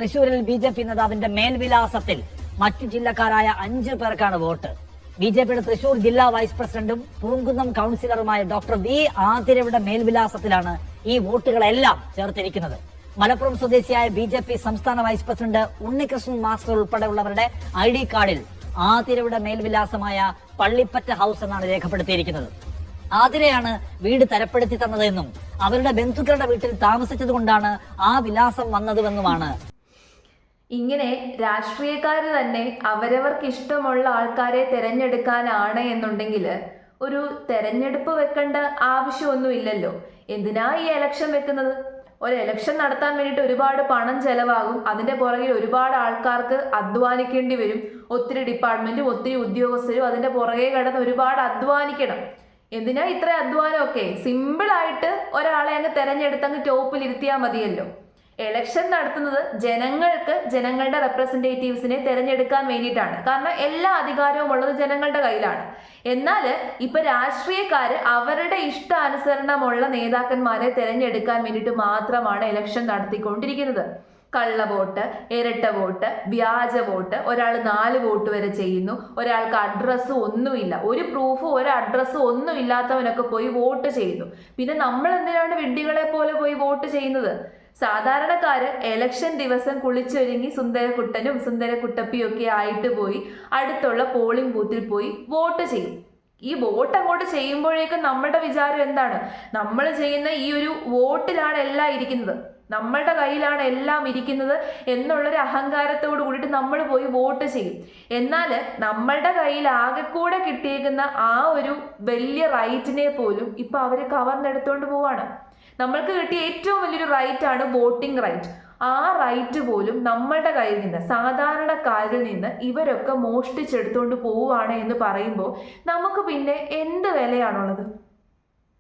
തൃശൂരിൽ ബി.ജെ.പി. നേതാവിന്റെ മേൽവിലാസത്തിൽ മറ്റു ജില്ലക്കാരായ 5 പേർക്കാണ് വോട്ട്. ബി.ജെ.പിയുടെ തൃശൂർ ജില്ലാ വൈസ് പ്രസിഡന്റും പൂങ്കുന്നം കൌൺസിലറുമായ ഡോക്ടർ വി ആതിരയുടെ മേൽവിലാസത്തിലാണ് ഈ വോട്ടുകളെല്ലാം ചേർത്തിരിക്കുന്നത്. മലപ്പുറം സ്വദേശിയായ ബി.ജെ.പി. സംസ്ഥാന വൈസ് പ്രസിഡന്റ് ഉണ്ണികൃഷ്ണൻ മാസ്റ്റർ ഉൾപ്പെടെയുള്ളവരുടെ ID കാർഡിൽ ആതിരയുടെ മേൽവിലാസമായ പള്ളിപ്പറ്റ ഹൌസ് എന്നാണ് രേഖപ്പെടുത്തിയിരിക്കുന്നത്. ആതിരയാണ് വീട് തരപ്പെടുത്തി തന്നതെന്നും അവരുടെ ബന്ധുക്കളുടെ വീട്ടിൽ താമസിച്ചതുകൊണ്ടാണ് ആ വിലാസം വന്നതുമെന്നുമാണ്. ഇങ്ങനെ രാഷ്ട്രീയക്കാർ തന്നെ അവരവർക്ക് ഇഷ്ടമുള്ള ആൾക്കാരെ തിരഞ്ഞെടുക്കാനാണ് എന്നുണ്ടെങ്കിൽ ഒരു തെരഞ്ഞെടുപ്പ് വെക്കേണ്ട ആവശ്യമൊന്നുമില്ലല്ലോ. എന്തിനാ ഈ ഇലക്ഷൻ വെക്കുന്നത്? ഒരു ഇലക്ഷൻ നടത്താൻ വേണ്ടിയിട്ട് ഒരുപാട് പണം ചെലവാകും. അതിന്റെ പുറകിൽ ഒരുപാട് ആൾക്കാർക്ക് അധ്വാനിക്കേണ്ടി വരും. ഒത്തിരി ഡിപ്പാർട്ട്മെന്റും ഒത്തിരി ഉദ്യോഗസ്ഥരും അതിന്റെ പുറകെ കിടന്ന് ഒരുപാട് അധ്വാനിക്കണം. എന്തിനാ ഇത്ര അധ്വാനമൊക്കെ? സിമ്പിളായിട്ട് ഒരാളെ അങ്ങ് തെരഞ്ഞെടുത്തങ്ങ് ടോപ്പിൽ ഇരുത്തിയാൽ മതിയല്ലോ. എലക്ഷൻ നടത്തുന്നത് ജനങ്ങൾക്ക് ജനങ്ങളുടെ റെപ്രസെന്റേറ്റീവ്സിനെ തെരഞ്ഞെടുക്കാൻ വേണ്ടിയിട്ടാണ്. കാരണം എല്ലാ അധികാരവും ഉള്ളത് ജനങ്ങളുടെ കയ്യിലാണ്. എന്നാൽ ഇപ്പൊ രാഷ്ട്രീയക്കാര് അവരുടെ ഇഷ്ടാനുസരണമുള്ള നേതാക്കന്മാരെ തെരഞ്ഞെടുക്കാൻ വേണ്ടിയിട്ട് മാത്രമാണ് എലക്ഷൻ നടത്തിക്കൊണ്ടിരിക്കുന്നത്. കള്ളവോട്ട്, ഇരട്ട വോട്ട്, വ്യാജ വോട്ട്, ഒരാൾ 4 വോട്ട് വരെ ചെയ്യുന്നു, ഒരാൾക്ക് അഡ്രസ്സ് ഒന്നുമില്ല, ഒരു പ്രൂഫും ഒരു അഡ്രസ്സും ഒന്നും ഇല്ലാത്തവനൊക്കെ പോയി വോട്ട് ചെയ്യുന്നു. പിന്നെ നമ്മൾ എന്തിനാണ് വിഡ്ഢികളെ പോലെ പോയി വോട്ട് ചെയ്യുന്നത്? സാധാരണക്കാര് എലക്ഷൻ ദിവസം കുളിച്ചൊരുങ്ങി സുന്ദരക്കുട്ടനും സുന്ദരക്കുട്ടപ്പിയും ഒക്കെ ആയിട്ട് പോയി അടുത്തുള്ള പോളിംഗ് ബൂത്തിൽ പോയി വോട്ട് ചെയ്യും. ഈ വോട്ട് അങ്ങോട്ട് ചെയ്യുമ്പോഴേക്കും നമ്മുടെ വിചാരം എന്താണ്? നമ്മൾ ചെയ്യുന്ന ഈ ഒരു വോട്ടിലാണ് എല്ലാം ഇരിക്കുന്നത്, നമ്മളുടെ കയ്യിലാണ് എല്ലാം ഇരിക്കുന്നത് എന്നുള്ളൊരു അഹങ്കാരത്തോട് കൂടിയിട്ട് നമ്മൾ പോയി വോട്ട് ചെയ്യും. എന്നാൽ നമ്മളുടെ കയ്യിൽ ആകെക്കൂടെ കിട്ടിയേക്കുന്ന ആ ഒരു വലിയ റൈറ്റിനെ പോലും ഇപ്പൊ അവര് കവർന്നെടുത്തോണ്ട് പോവാണ്. നമ്മൾക്ക് കിട്ടിയ ഏറ്റവും വലിയൊരു റൈറ്റ് ആണ് വോട്ടിംഗ് റൈറ്റ്. ആ റൈറ്റ് പോലും നമ്മളുടെ കയ്യിൽ നിന്ന്, സാധാരണക്കാരിൽ നിന്ന് ഇവരൊക്കെ മോഷ്ടിച്ചെടുത്തോണ്ട് പോവുകയാണ് എന്ന് പറയുമ്പോൾ നമുക്ക് പിന്നെ എന്ത് വിലയാണുള്ളത്?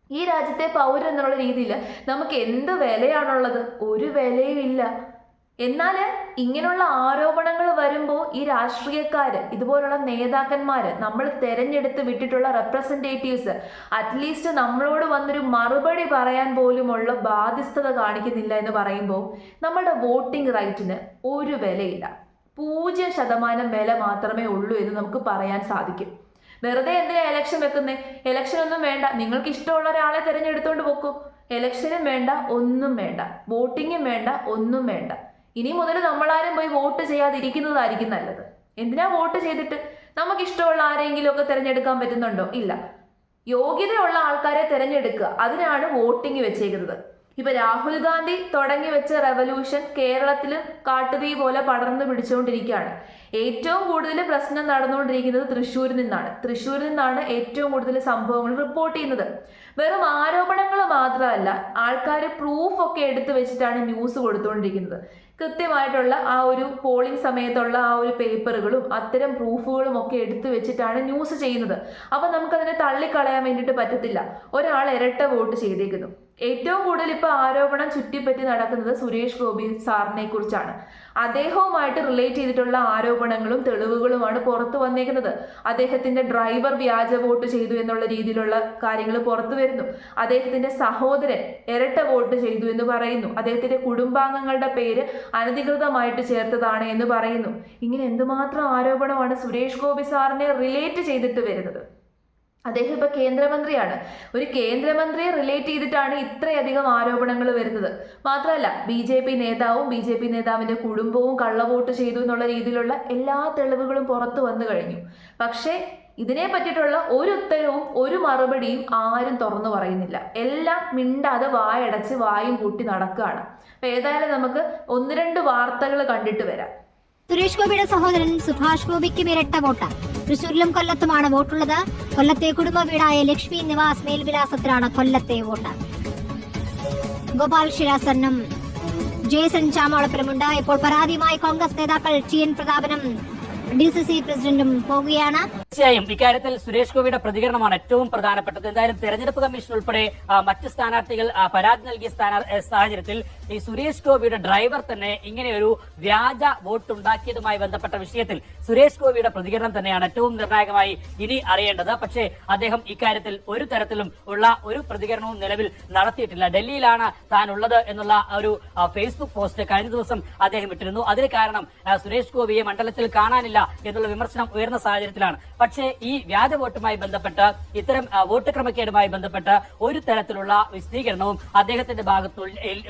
ഈ രാജ്യത്തെ പൗരൻ എന്നുള്ള രീതിയിൽ നമുക്ക് എന്ത് വിലയാണുള്ളത്? ഒരു വിലയും ഇല്ല. എന്നാൽ ഇങ്ങനെയുള്ള ആരോപണങ്ങൾ വരുമ്പോൾ ഈ രാഷ്ട്രീയക്കാര്, ഇതുപോലുള്ള നേതാക്കന്മാര്, നമ്മൾ തെരഞ്ഞെടുത്ത് വിട്ടിട്ടുള്ള റെപ്രസെന്റേറ്റീവ്സ് അറ്റ്ലീസ്റ്റ് നമ്മളോട് വന്നൊരു മറുപടി പറയാൻ പോലുമുള്ള ബാധ്യസ്ഥത കാണിക്കുന്നില്ല എന്ന് പറയുമ്പോൾ നമ്മളുടെ വോട്ടിംഗ് റൈറ്റിന് ഒരു വിലയില്ല. 0% വില മാത്രമേ ഉള്ളൂ എന്ന് നമുക്ക് പറയാൻ സാധിക്കും. വെറുതെ എന്തിനാ എലക്ഷൻ വെക്കുന്നേ? എലക്ഷൻ ഒന്നും വേണ്ട, നിങ്ങൾക്ക് ഇഷ്ടമുള്ള ഒരാളെ തിരഞ്ഞെടുത്തോണ്ട് പോക്കൂ. എലക്ഷനും വേണ്ട, ഒന്നും വേണ്ട, വോട്ടിങ്ങും വേണ്ട, ഒന്നും വേണ്ട. ഇനി മുതൽ നമ്മളാരും പോയി വോട്ട് ചെയ്യാതിരിക്കുന്നതായിരിക്കും നല്ലത്. എന്തിനാ വോട്ട് ചെയ്തിട്ട്? നമുക്ക് ഇഷ്ടമുള്ള ആരെങ്കിലും ഒക്കെ തിരഞ്ഞെടുക്കാൻ പറ്റുന്നുണ്ടോ? ഇല്ല. യോഗ്യതയുള്ള ആൾക്കാരെ തിരഞ്ഞെടുക്കുക, അതിനാണ് വോട്ടിംഗ് വെച്ചേക്കുന്നത്. ഇപ്പൊ രാഹുൽ ഗാന്ധി തുടങ്ങി വെച്ച റെവല്യൂഷൻ കേരളത്തിലും കാട്ടുതീ പോലെ പടർന്നു പിടിച്ചുകൊണ്ടിരിക്കുകയാണ്. ഏറ്റവും കൂടുതൽ പ്രശ്നം നടന്നുകൊണ്ടിരിക്കുന്നത് തൃശ്ശൂരിൽ നിന്നാണ്. തൃശ്ശൂരിൽ നിന്നാണ് ഏറ്റവും കൂടുതൽ സംഭവങ്ങൾ റിപ്പോർട്ട് ചെയ്യുന്നത്. വെറും ആരോപണങ്ങൾ മാത്രമല്ല, ആൾക്കാർ പ്രൂഫ് ഒക്കെ എടുത്തു വെച്ചിട്ടാണ് ന്യൂസ് കൊടുത്തുകൊണ്ടിരിക്കുന്നത്. കൃത്യമായിട്ടുള്ള ആ ഒരു പോളിംഗ് സമയത്തുള്ള ആ ഒരു പേപ്പറുകളും അത്തരം പ്രൂഫുകളും ഒക്കെ എടുത്തു വെച്ചിട്ടാണ് ന്യൂസ് ചെയ്യുന്നത്. അപ്പൊ നമുക്കതിനെ തള്ളിക്കളയാൻ വേണ്ടിയിട്ട് പറ്റത്തില്ല. ഒരാൾ ഇരട്ട വോട്ട് ചെയ്തേക്കുന്നു. ഏറ്റവും കൂടുതൽ ഇപ്പൊ ആരോപണം ചുറ്റിപ്പറ്റി നടക്കുന്നത് സുരേഷ് ഗോപി സാറിനെ കുറിച്ചാണ്. അദ്ദേഹവുമായിട്ട് റിലേറ്റ് ചെയ്തിട്ടുള്ള ആരോപണങ്ങളും തെളിവുകളുമാണ് പുറത്തു വന്നേക്കുന്നത്. അദ്ദേഹത്തിന്റെ ഡ്രൈവർ വ്യാജ വോട്ട് ചെയ്തു എന്നുള്ള രീതിയിലുള്ള കാര്യങ്ങൾ പുറത്തു വരുന്നു. അദ്ദേഹത്തിന്റെ സഹോദരൻ ഇരട്ട വോട്ട് ചെയ്തു എന്ന് പറയുന്നു. അദ്ദേഹത്തിന്റെ കുടുംബാംഗങ്ങളുടെ പേര് അനധികൃതമായിട്ട് ചേർത്തതാണ് എന്ന് പറയുന്നു. ഇങ്ങനെ എന്തുമാത്രം ആരോപണമാണ് സുരേഷ് ഗോപി സാറിനെ റിലേറ്റ് ചെയ്തിട്ട് വരുന്നത്. അദ്ദേഹം ഇപ്പൊ കേന്ദ്രമന്ത്രിയാണ്. ഒരു കേന്ദ്രമന്ത്രിയെ റിലേറ്റ് ചെയ്തിട്ടാണ് ഇത്രയധികം ആരോപണങ്ങൾ വരുന്നത്. മാത്രമല്ല ബി.ജെ.പി. നേതാവും ബി.ജെ.പി. നേതാവിന്റെ കുടുംബവും കള്ളവോട്ട് ചെയ്തു എന്നുള്ള രീതിയിലുള്ള എല്ലാ തെളിവുകളും പുറത്തു വന്നു കഴിഞ്ഞു. പക്ഷേ ഇതിനെ പറ്റിയിട്ടുള്ള ഒരു ഉത്തരവും ഒരു മറുപടിയും ആരും തുറന്നു പറയുന്നില്ല. എല്ലാം മിണ്ടാതെ വായടച്ച് വായും പൂട്ടി നടക്കുകയാണ്. അപ്പൊ ഏതായാലും നമുക്ക് 1-2 വാർത്തകൾ കണ്ടിട്ട് വരാം. സുരേഷ് ഗോപിയുടെ സഹോദരൻ സുഭാഷ് ഗോപിക്ക് ഇരട്ട വോട്ട്. തൃശൂരിലും കൊല്ലത്തുമാണ് വോട്ടുള്ളത്. കൊല്ലത്തെ കുടുംബ വീടായ ലക്ഷ്മി നിവാസ് മേൽവിലാസത്തിലാണ് കൊല്ലത്തെ വോട്ട്. ഗോപാൽ ശിരാസനും ജേസൺ ചാമോളപ്പുറമുണ്ട്. ഇപ്പോൾ പരാതിയുമായി കോൺഗ്രസ് നേതാക്കൾ ടി.എൻ. പ്രതാപനും DCC പ്രസിഡന്റും പോകുകയാണ്. തീർച്ചയായും ഇക്കാര്യത്തിൽ സുരേഷ് ഗോപിയുടെ പ്രതികരണമാണ് ഏറ്റവും പ്രധാനപ്പെട്ടത്. എന്തായാലും തെരഞ്ഞെടുപ്പ് കമ്മീഷൻ ഉൾപ്പെടെ മറ്റ് സ്ഥാനാർത്ഥികൾ പരാതി നൽകിയ സാഹചര്യത്തിൽ ഈ സുരേഷ് ഗോപിയുടെ ഡ്രൈവർ തന്നെ ഇങ്ങനെയൊരു വ്യാജ വോട്ട് ഉണ്ടാക്കിയതുമായി ബന്ധപ്പെട്ട വിഷയത്തിൽ സുരേഷ് ഗോപിയുടെ പ്രതികരണം തന്നെയാണ് ഏറ്റവും നിർണായകമായി ഇനി അറിയേണ്ടത്. പക്ഷേ അദ്ദേഹം ഇക്കാര്യത്തിൽ ഒരു തരത്തിലും ഉള്ള ഒരു പ്രതികരണവും നിലവിൽ നടത്തിയിട്ടില്ല. ഡൽഹിയിലാണ് താൻ ഉള്ളത് എന്നുള്ള ഒരു ഫേസ്ബുക്ക് പോസ്റ്റ് കഴിഞ്ഞ ദിവസം അദ്ദേഹം ഇട്ടിരുന്നു. അതിന് കാരണം സുരേഷ് ഗോപിയെ മണ്ഡലത്തിൽ കാണാനില്ല എന്നുള്ള വിമർശനം ഉയർന്ന സാഹചര്യത്തിലാണ്. പക്ഷേ ഈ വ്യാജ വോട്ടുമായി ബന്ധപ്പെട്ട് ഇത്തരം വോട്ട് ക്രമക്കേടുമായി ബന്ധപ്പെട്ട് ഒരു തരത്തിലുള്ള വിശദീകരണവും അദ്ദേഹത്തിന്റെ ഭാഗത്ത്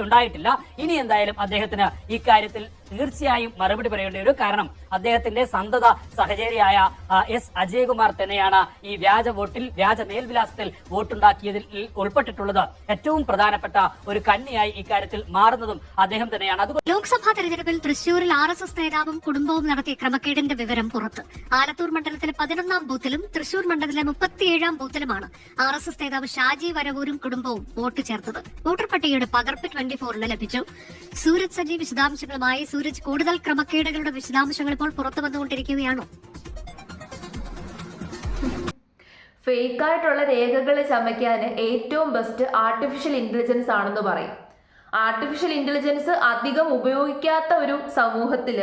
ഉണ്ടായിട്ടില്ല. ഇനി എന്തായാലും അദ്ദേഹത്തിന് ഇക്കാര്യത്തിൽ തീർച്ചയായും മറുപടി പറയേണ്ടി വരും. കാരണം അദ്ദേഹത്തിന്റെ സന്തത സഹചാരിയായ എസ് അജയകുമാർ തന്നെയാണ് ഈ വ്യാജ മേൽവിലാസത്തിൽ വോട്ടുണ്ടാക്കിയതിൽ ഉൾപ്പെട്ടിട്ടുള്ളത്. ഏറ്റവും പ്രധാനപ്പെട്ട ഒരു കണ്ണിയായി ഇക്കാര്യത്തിൽ മാറുന്നതും അദ്ദേഹം തന്നെയാണ്. അതുകൊണ്ട് ലോക്സഭാ തെരഞ്ഞെടുപ്പിൽ തൃശൂരിൽ RSS നേതാവും കുടുംബവും നടത്തിയ ക്രമക്കേടിന്റെ വിവരം പുറത്ത്. ആലത്തൂർ മണ്ഡലത്തിലെ 11ാം ബൂത്തിലും തൃശൂർ മണ്ഡലത്തിലെ 37ാം ബൂത്തിലുമാണ് RSS നേതാവ് ഷാജി വരവൂരും കുടുംബവും വോട്ട് ചേർത്തത്. വോട്ടർ പട്ടികയുടെ പകർപ്പ് 24-ന് ലഭിച്ചു. സൂരജ് സജി വിശദാംശങ്ങളുമായി. സൂരജ്, കൂടുതൽ ക്രമക്കേടുകളുടെ വിശദാംശങ്ങൾ ഇപ്പോൾ പുറത്തു വന്നുകൊണ്ടിരിക്കുകയാണോ? ഫേക്കായിട്ടുള്ള രേഖകൾ ചമയ്ക്കാൻ ഏറ്റവും ബെസ്റ്റ് ആർട്ടിഫിഷ്യൽ ഇന്റലിജൻസ് ആണെന്ന് പറയും. ആർട്ടിഫിഷ്യൽ ഇന്റലിജൻസ് അധികം ഉപയോഗിക്കാത്ത ഒരു സമൂഹത്തിൽ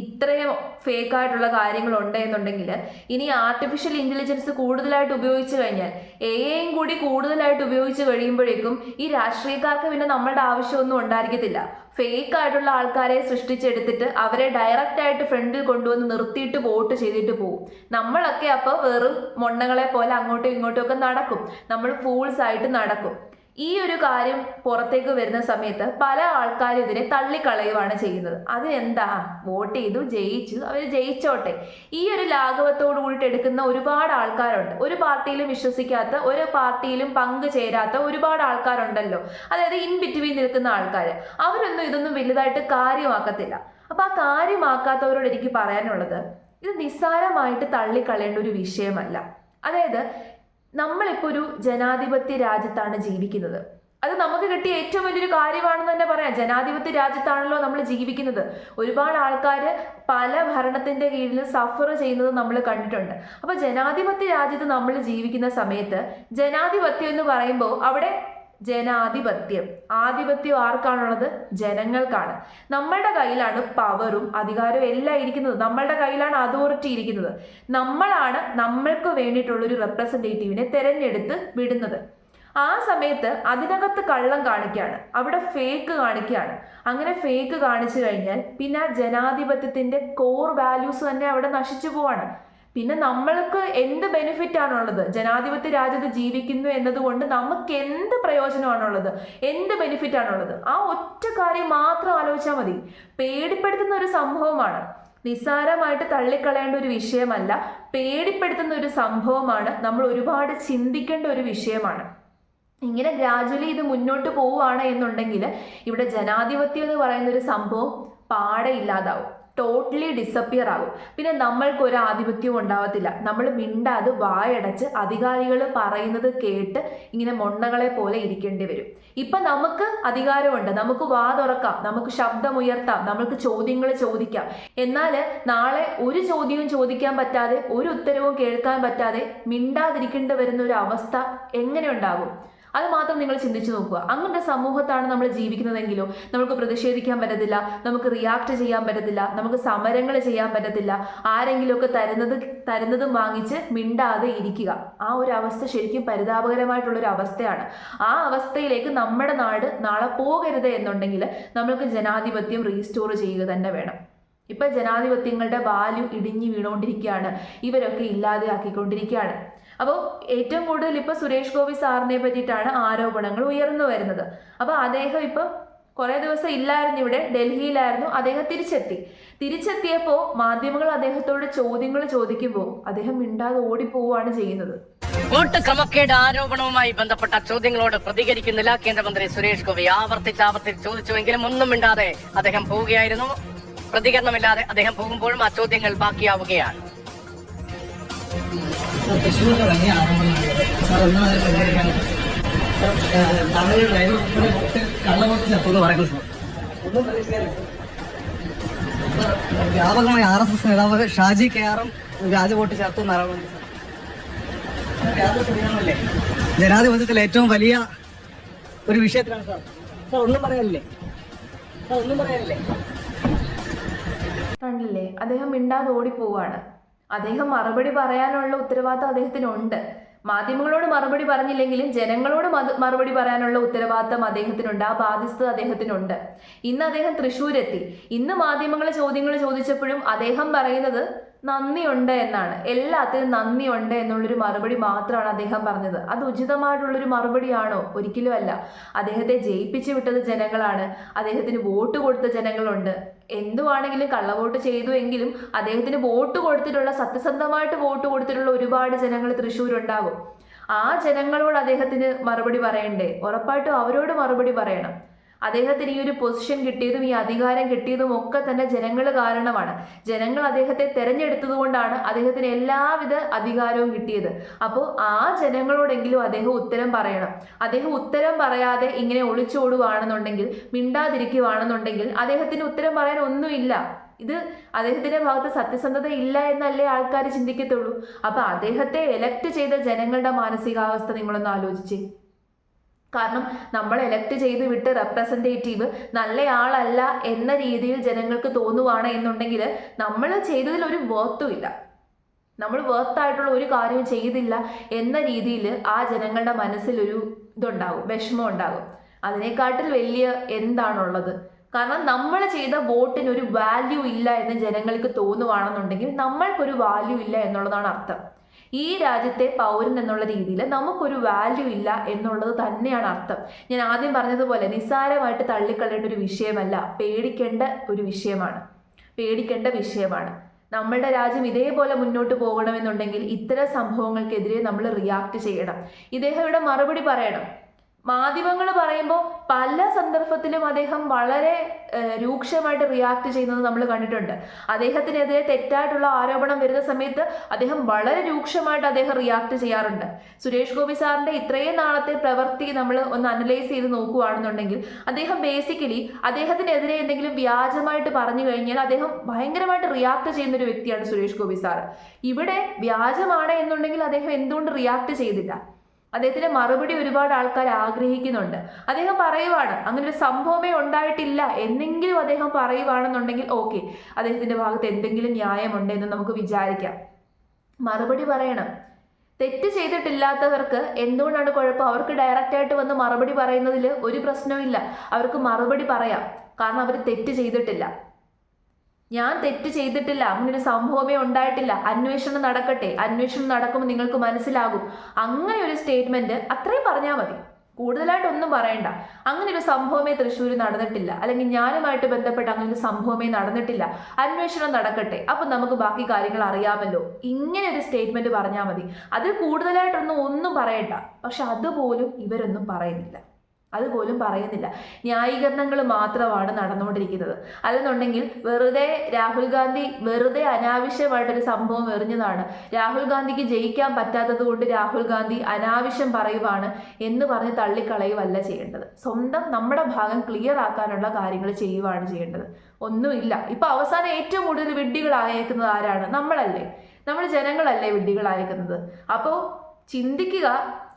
ഇത്രയും ഫേക്കായിട്ടുള്ള കാര്യങ്ങൾ ഉണ്ടെന്നുണ്ടെങ്കിൽ ഇനി ആർട്ടിഫിഷ്യൽ ഇന്റലിജൻസ് കൂടുതലായിട്ട് ഉപയോഗിച്ച് കഴിഞ്ഞാൽ AI കൂടി കൂടുതലായിട്ട് ഉപയോഗിച്ച് കഴിയുമ്പോഴേക്കും ഈ രാഷ്ട്രീയക്കാർക്ക് പിന്നെ നമ്മളുടെ ആവശ്യമൊന്നും ഉണ്ടായിരിക്കത്തില്ല. ഫേക്ക് ആയിട്ടുള്ള ആൾക്കാരെ സൃഷ്ടിച്ചെടുത്തിട്ട് അവരെ ഡയറക്റ്റ് ആയിട്ട് ഫ്രണ്ടിൽ കൊണ്ടുവന്ന് നിർത്തിയിട്ട് വോട്ട് ചെയ്തിട്ട് പോകും. നമ്മളൊക്കെ അപ്പോൾ വെറും മൊണ്ണകളെ പോലെ അങ്ങോട്ടും ഇങ്ങോട്ടും ഒക്കെ നടക്കും. നമ്മൾ ഫൂൾസ് ആയിട്ട് നടക്കും. ഈ ഒരു കാര്യം പുറത്തേക്ക് വരുന്ന സമയത്ത് പല ആൾക്കാരും ഇതിനെ തള്ളിക്കളയുവാണ് ചെയ്യുന്നത്. അതിനെന്താ, വോട്ട് ചെയ്തു, ജയിച്ചു, അവർ ജയിച്ചോട്ടെ. ഈ ഒരു ലാഘവത്തോടു കൂടിയിട്ട് എടുക്കുന്ന ഒരുപാട് ആൾക്കാരുണ്ട്. ഒരു പാർട്ടിയിലും വിശ്വസിക്കാത്ത, ഒരു പാർട്ടിയിലും പങ്കുചേരാത്ത ഒരുപാട് ആൾക്കാരുണ്ടല്ലോ. അതായത് ഇൻ ബിറ്റ്വീൻ നിൽക്കുന്ന ആൾക്കാർ. അവരൊന്നും ഇതൊന്നും വലുതായിട്ട് കാര്യമാക്കത്തില്ല. അപ്പോൾ ആ കാര്യമാക്കാത്തവരോട് എനിക്ക് പറയാനുള്ളത്, ഇത് നിസ്സാരമായിട്ട് തള്ളിക്കളയേണ്ട ഒരു വിഷയമല്ല. അതായത് നമ്മളിപ്പോൾ ഒരു ജനാധിപത്യ രാജ്യത്താണ് ജീവിക്കുന്നത്. അത് നമുക്ക് കിട്ടിയ ഏറ്റവും വലിയൊരു കാര്യമാണെന്ന് തന്നെ പറയാം. ജനാധിപത്യ രാജ്യത്താണല്ലോ നമ്മൾ ജീവിക്കുന്നത്. ഒരുപാട് ആൾക്കാർ പല ഭരണത്തിന്റെ കീഴിൽ സഫർ ചെയ്യുന്നത് നമ്മൾ കണ്ടിട്ടുണ്ട്. അപ്പോൾ ജനാധിപത്യ രാജ്യത്ത് നമ്മൾ ജീവിക്കുന്ന സമയത്ത് ജനാധിപത്യം എന്ന് പറയുമ്പോൾ അവിടെ ആധിപത്യം ആർക്കാണുള്ളത്? ജനങ്ങൾക്കാണ്. നമ്മളുടെ കയ്യിലാണ് പവറും അധികാരവും എല്ലാം ഇരിക്കുന്നത്. നമ്മളുടെ കയ്യിലാണ് അതോറിറ്റി ഇരിക്കുന്നത്. നമ്മളാണ് നമ്മൾക്ക് വേണ്ടിയിട്ടുള്ളൊരു റെപ്രസെൻറ്റേറ്റീവിനെ തിരഞ്ഞെടുത്ത് വിടുന്നത്. ആ സമയത്ത് അതിനകത്ത് കള്ളം കാണിക്കുകയാണ്, അവിടെ ഫേക്ക് കാണിക്കുകയാണ്. അങ്ങനെ ഫേക്ക് കാണിച്ചു കഴിഞ്ഞാൽ പിന്നെ ജനാധിപത്യത്തിന്റെ കോർ വാല്യൂസ് തന്നെ അവിടെ നശിച്ചു പോവാണ്. പിന്നെ നമ്മൾക്ക് എന്ത് ബെനിഫിറ്റ് ആണുള്ളത്? ജനാധിപത്യ രാജ്യത്ത് ജീവിക്കുന്നു എന്നതുകൊണ്ട് നമുക്ക് എന്ത് പ്രയോജനമാണുള്ളത്? എന്ത് ബെനിഫിറ്റ് ആണുള്ളത്? ആ ഒറ്റ കാര്യം മാത്രം ആലോചിച്ചാൽ മതി. പേടിപ്പെടുത്തുന്ന ഒരു സംഭവമാണ്, നിസ്സാരമായിട്ട് തള്ളിക്കളയേണ്ട ഒരു വിഷയമല്ല. പേടിപ്പെടുത്തുന്ന ഒരു സംഭവമാണ്. നമ്മൾ ഒരുപാട് ചിന്തിക്കേണ്ട ഒരു വിഷയമാണ്. ഇങ്ങനെ ഗ്രാജുവലി ഇത് മുന്നോട്ട് പോവുകയാണ് എന്നുണ്ടെങ്കിൽ ഇവിടെ ജനാധിപത്യം എന്ന് പറയുന്ന ഒരു സംഭവം പാടെ ഇല്ലാതാവും. ടോട്ടലി ഡിസപ്പിയർ ആകും. പിന്നെ നമ്മൾക്കൊരു ആധിപത്യവും ഉണ്ടാവത്തില്ല. നമ്മൾ മിണ്ടാതെ വായടച്ച് അധികാരികൾ പറയുന്നത് കേട്ട് ഇങ്ങനെ മൊണ്ണകളെ പോലെ ഇരിക്കേണ്ടി വരും. ഇപ്പം നമുക്ക് അധികാരമുണ്ട്, നമുക്ക് വാ തുറക്കാം, നമുക്ക് ശബ്ദമുയർത്താം, നമുക്ക് ചോദ്യങ്ങൾ ചോദിക്കാം. എന്നാൽ നാളെ ഒരു ചോദ്യവും ചോദിക്കാൻ പറ്റാതെ, ഒരു ഉത്തരവും കേൾക്കാൻ പറ്റാതെ മിണ്ടാതിരിക്കേണ്ടി വരുന്ന ഒരു അവസ്ഥ എങ്ങനെ ഉണ്ടാകും? അത് മാത്രം നിങ്ങൾ ചിന്തിച്ചു നോക്കുക. അങ്ങനത്തെ സമൂഹത്താണ് നമ്മൾ ജീവിക്കുന്നതെങ്കിലോ നമുക്ക് പ്രതിഷേധിക്കാൻ പറ്റത്തില്ല, നമുക്ക് റിയാക്ട് ചെയ്യാൻ പറ്റത്തില്ല, നമുക്ക് സമരങ്ങൾ ചെയ്യാൻ പറ്റത്തില്ല. ആരെങ്കിലുമൊക്കെ തരുന്നതും വാങ്ങിച്ച് മിണ്ടാതെ ഇരിക്കുക. ആ ഒരു അവസ്ഥ ശരിക്കും പരിതാപകരമായിട്ടുള്ളൊരു അവസ്ഥയാണ്. ആ അവസ്ഥയിലേക്ക് നമ്മുടെ നാട് നാളെ പോകരുത് എന്നുണ്ടെങ്കിൽ നമ്മൾക്ക് ജനാധിപത്യം റീസ്റ്റോർ ചെയ്യുക തന്നെ വേണം. ഇപ്പം ജനാധിപത്യങ്ങളുടെ വാല്യൂ ഇടിഞ്ഞു വീണുകൊണ്ടിരിക്കുകയാണ്. ഇവരൊക്കെ ഇല്ലാതെയാക്കിക്കൊണ്ടിരിക്കുകയാണ്. അപ്പോൾ ഏറ്റവും കൂടുതൽ ഇപ്പോൾ സുരേഷ് ഗോപി സാറിനെ പറ്റിയിട്ടാണ് ആരോപണങ്ങൾ ഉയർന്നു വരുന്നത്. അപ്പോൾ അദ്ദേഹം ഇപ്പം കുറേ ദിവസം ഇല്ലായിരുന്നു, ഇവിടെ ഡൽഹിയിലായിരുന്നു. അദ്ദേഹം തിരിച്ചെത്തിയപ്പോൾ മാധ്യമങ്ങൾ അദ്ദേഹത്തോട് ചോദ്യങ്ങൾ ചോദിക്കുമ്പോൾ അദ്ദേഹം മിണ്ടാതെ ഓടിപ്പോവുകയാണ് ചെയ്യുന്നത്. വോട്ട് ക്രമക്കേട് ആരോപണവുമായി ബന്ധപ്പെട്ട ചോദ്യങ്ങളോട് പ്രതികരിക്കുന്നില്ല കേന്ദ്രമന്ത്രി സുരേഷ് ഗോപി. ആവർത്തിച്ച് ചോദിച്ചുവെങ്കിലും ഒന്നും മിണ്ടാതെ അദ്ദേഹം പോവുകയായിരുന്നു. പ്രതികരണമില്ലാതെ അദ്ദേഹം പോകുമ്പോഴും ആ ചോദ്യങ്ങൾ ബാക്കിയാവുകയാണ്. വ്യാപകമായി RSS നേതാവ് ഷാജി KR വ്യാജ വോട്ട് ചേർത്തു എന്നാണ്. ജനാധിപത്യത്തിലെ ഏറ്റവും വലിയ ഒരു വിഷയത്തിലാണ് സാർ. സാർ ഒന്നും പറയാനില്ലേ? സാർ ഒന്നും പറയാനില്ലേ? കണ്ടില്ലേ, അദ്ദേഹം മിണ്ടാതെ ഓടിപ്പോവാണ്. അദ്ദേഹം മറുപടി പറയാനുള്ള ഉത്തരവാദിത്തം അദ്ദേഹത്തിനുണ്ട്. മാധ്യമങ്ങളോട് മറുപടി പറഞ്ഞില്ലെങ്കിലും ജനങ്ങളോട് മറുപടി പറയാനുള്ള ഉത്തരവാദിത്തം അദ്ദേഹത്തിനുണ്ട്. ആ ബാധ്യസ്ഥത അദ്ദേഹത്തിനുണ്ട്. ഇന്ന് അദ്ദേഹം തൃശ്ശൂരെത്തി. ഇന്ന് മാധ്യമങ്ങൾ ചോദ്യങ്ങൾ ചോദിച്ചപ്പോഴും അദ്ദേഹം പറയുന്നത് നന്ദിയുണ്ട് എന്നാണ്. എല്ലാത്തിനും നന്ദിയുണ്ട് എന്നുള്ളൊരു മറുപടി മാത്രമാണ് അദ്ദേഹം പറഞ്ഞത്. അത് ഉചിതമായിട്ടുള്ളൊരു മറുപടിയാണോ? ഒരിക്കലും അല്ല. അദ്ദേഹത്തെ ജയിപ്പിച്ചു വിട്ടത് ജനങ്ങളാണ്. അദ്ദേഹത്തിന് വോട്ട് കൊടുത്ത ജനങ്ങളുണ്ട്. എന്തുവാണെങ്കിലും കള്ളവോട്ട് ചെയ്തു എങ്കിലും അദ്ദേഹത്തിന് വോട്ട് കൊടുത്തിട്ടുള്ള, സത്യസന്ധമായിട്ട് വോട്ട് കൊടുത്തിട്ടുള്ള ഒരുപാട് ജനങ്ങൾ തൃശ്ശൂരുണ്ടാകും. ആ ജനങ്ങളോട് അദ്ദേഹത്തിന് മറുപടി പറയണ്ടേ? ഉറപ്പായിട്ടും അവരോട് മറുപടി പറയണം. അദ്ദേഹത്തിന് ഈ ഒരു പൊസിഷൻ കിട്ടിയതും ഈ അധികാരം കിട്ടിയതും ഒക്കെ തന്നെ ജനങ്ങൾ കാരണമാണ്. ജനങ്ങൾ അദ്ദേഹത്തെ തെരഞ്ഞെടുത്തത് കൊണ്ടാണ് അദ്ദേഹത്തിന് എല്ലാവിധ അധികാരവും കിട്ടിയത്. അപ്പോൾ ആ ജനങ്ങളോടെങ്കിലും അദ്ദേഹം ഉത്തരം പറയണം. അദ്ദേഹം ഉത്തരം പറയാതെ ഇങ്ങനെ ഒളിച്ചോടുവാണെന്നുണ്ടെങ്കിൽ, മിണ്ടാതിരിക്കുവാണെന്നുണ്ടെങ്കിൽ അദ്ദേഹത്തിന് ഉത്തരം പറയാൻ ഒന്നുമില്ല. ഇത് അദ്ദേഹത്തിന്റെ ഭാഗത്ത് സത്യസന്ധത ഇല്ല എന്നല്ലേ ആൾക്കാർ ചിന്തിക്കത്തുള്ളൂ. അപ്പൊ അദ്ദേഹത്തെ എലക്ട് ചെയ്ത ജനങ്ങളുടെ മാനസികാവസ്ഥ നിങ്ങളൊന്ന് ആലോചിച്ചേ. കാരണം നമ്മൾ എലക്ട് ചെയ്ത് വിട്ട് റെപ്രസെൻറ്റേറ്റീവ് നല്ലയാളല്ല എന്ന രീതിയിൽ ജനങ്ങൾക്ക് തോന്നുവാണ് എന്നുണ്ടെങ്കിൽ നമ്മൾ ചെയ്തതിൽ ഒരു വർത്തും ഇല്ല. നമ്മൾ വർത്തായിട്ടുള്ള ഒരു കാര്യവും ചെയ്തില്ല എന്ന രീതിയിൽ ആ ജനങ്ങളുടെ മനസ്സിലൊരു ഇതുണ്ടാകും, വിഷമം ഉണ്ടാകും. അതിനെക്കാട്ടിൽ വലിയ എന്താണുള്ളത്? കാരണം നമ്മൾ ചെയ്ത വോട്ടിന് ഒരു വാല്യൂ ഇല്ല എന്ന് ജനങ്ങൾക്ക് തോന്നുവാണെന്നുണ്ടെങ്കിൽ നമ്മൾക്കൊരു വാല്യൂ ഇല്ല എന്നുള്ളതാണ് അർത്ഥം. ഈ രാജ്യത്തെ പൗരൻ എന്നുള്ള രീതിയിൽ നമുക്കൊരു വാല്യൂ ഇല്ല എന്നുള്ളത് തന്നെയാണ് അർത്ഥം. ഞാൻ ആദ്യം പറഞ്ഞതുപോലെ നിസ്സാരമായിട്ട് തള്ളിക്കളയേണ്ട ഒരു വിഷയമല്ല, പേടിക്കേണ്ട ഒരു വിഷയമാണ്. പേടിക്കേണ്ട വിഷയമാണ്. നമ്മളുടെ രാജ്യം ഇതേപോലെ മുന്നോട്ട് പോകണമെന്നുണ്ടെങ്കിൽ ഇത്തരം സംഭവങ്ങൾക്കെതിരെ നമ്മൾ റിയാക്ട് ചെയ്യണം. ഇദ്ദേഹം ഇവിടെ മറുപടി പറയണം. മാധ്യമങ്ങൾ പറയുമ്പോൾ പല സന്ദർഭത്തിലും അദ്ദേഹം വളരെ രൂക്ഷമായിട്ട് റിയാക്ട് ചെയ്യുന്നത് നമ്മൾ കണ്ടിട്ടുണ്ട്. അദ്ദേഹത്തിനെതിരെ തെറ്റായിട്ടുള്ള ആരോപണം വരുന്ന സമയത്ത് അദ്ദേഹം വളരെ രൂക്ഷമായിട്ട് അദ്ദേഹം റിയാക്ട് ചെയ്യാറുണ്ട്. സുരേഷ് ഗോപി സാറിന്റെ ഇത്രയും നാളത്തെ പ്രവൃത്തി നമ്മൾ ഒന്ന് അനലൈസ് ചെയ്ത് നോക്കുകയാണെന്നുണ്ടെങ്കിൽ അദ്ദേഹം ബേസിക്കലി അദ്ദേഹത്തിനെതിരെ എന്തെങ്കിലും വ്യാജമായിട്ട് പറഞ്ഞു കഴിഞ്ഞാൽ അദ്ദേഹം ഭയങ്കരമായിട്ട് റിയാക്ട് ചെയ്യുന്ന ഒരു വ്യക്തിയാണ് സുരേഷ് ഗോപി സാർ. ഇവിടെ വ്യാജമാണ് എന്നുണ്ടെങ്കിൽ അദ്ദേഹം എന്തുകൊണ്ട് റിയാക്ട് ചെയ്തില്ല? അദ്ദേഹത്തിന്റെ മറുപടി ഒരുപാട് ആൾക്കാർ ആഗ്രഹിക്കുന്നുണ്ട്. അദ്ദേഹം പറയുവാണ് അങ്ങനെ ഒരു സംഭവമേ ഉണ്ടായിട്ടില്ല എന്നെങ്കിലും അദ്ദേഹം പറയുവാണെന്നുണ്ടെങ്കിൽ ഓക്കെ, അദ്ദേഹത്തിന്റെ ഭാഗത്ത് എന്തെങ്കിലും ന്യായമുണ്ട് എന്ന് നമുക്ക് വിചാരിക്കാം. മറുപടി പറയണം. തെറ്റ് ചെയ്തിട്ടില്ലാത്തവർക്ക് എന്തുകൊണ്ടാണ് കുഴപ്പം? അവർക്ക് ഡയറക്റ്റായിട്ട് വന്ന് മറുപടി പറയുന്നതിൽ ഒരു പ്രശ്നവും ഇല്ല. അവർക്ക് മറുപടി പറയാം. കാരണം അവർ തെറ്റ് ചെയ്തിട്ടില്ല. ഞാൻ തെറ്റ് ചെയ്തിട്ടില്ല, അങ്ങനെ ഒരു സംഭവമേ ഉണ്ടായിട്ടില്ല, അന്വേഷണം നടക്കട്ടെ, അന്വേഷണം നടക്കുമ്പോൾ നിങ്ങൾക്ക് മനസ്സിലാകും. അങ്ങനെ ഒരു സ്റ്റേറ്റ്മെന്റ് അത്രയും പറഞ്ഞാൽ മതി. കൂടുതലായിട്ടൊന്നും പറയണ്ട. അങ്ങനെ ഒരു സംഭവമേ തൃശ്ശൂർ നടന്നിട്ടില്ല, അല്ലെങ്കിൽ ഞാനുമായിട്ട് ബന്ധപ്പെട്ട് അങ്ങനെ ഒരു സംഭവമേ നടന്നിട്ടില്ല, അന്വേഷണം നടക്കട്ടെ, അപ്പം നമുക്ക് ബാക്കി കാര്യങ്ങൾ അറിയാമല്ലോ. ഇങ്ങനെ ഒരു സ്റ്റേറ്റ്മെന്റ് പറഞ്ഞാൽ മതി. അതിൽ കൂടുതലായിട്ടൊന്നും പറയണ്ട. പക്ഷെ അതുപോലും ഇവരൊന്നും പറയുന്നില്ല. ന്യായീകരണങ്ങൾ മാത്രമാണ് നടന്നുകൊണ്ടിരിക്കുന്നത്. അല്ലെന്നുണ്ടെങ്കിൽ വെറുതെ രാഹുൽ ഗാന്ധി വെറുതെ അനാവശ്യമായിട്ടൊരു സംഭവം എറിഞ്ഞതാണ്, രാഹുൽ ഗാന്ധിക്ക് ജയിക്കാൻ പറ്റാത്തത് കൊണ്ട് രാഹുൽ ഗാന്ധി അനാവശ്യം പറയുവാണ് എന്ന് പറഞ്ഞ് തള്ളിക്കളയുവല്ല ചെയ്യേണ്ടത്. സ്വന്തം നമ്മുടെ ഭാഗം ക്ലിയർ ആക്കാനുള്ള കാര്യങ്ങൾ ചെയ്യുവാണ് ചെയ്യേണ്ടത്. ഒന്നുമില്ല. ഇപ്പൊ അവസാനം ഏറ്റവും കൂടുതൽ വിഡ്ഢികളായേക്കുന്നത് ആരാണ്? നമ്മളല്ലേ, നമ്മൾ ജനങ്ങളല്ലേ വിഡ്ഢികളായേക്കുന്നത്. അപ്പോൾ ചിന്തിക്കുക,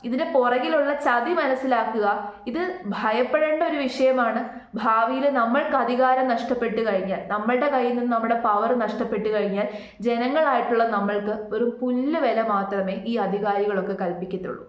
ഇതിന്റെ പുറകിലുള്ള ചതി മനസ്സിലാക്കുക. ഇത് ഭയപ്പെടേണ്ട ഒരു വിഷയമാണ്. ഭാവിയിൽ നമ്മൾക്ക് അധികാരം നഷ്ടപ്പെട്ടു കഴിഞ്ഞാൽ, നമ്മളുടെ കയ്യിൽ നിന്ന് നമ്മുടെ പവർ നഷ്ടപ്പെട്ടു കഴിഞ്ഞാൽ ജനങ്ങളായിട്ടുള്ള നമ്മൾക്ക് വെറും പുല്ല് വില മാത്രമേ ഈ അധികാരികളൊക്കെ കൽപ്പിക്കത്തുള്ളൂ.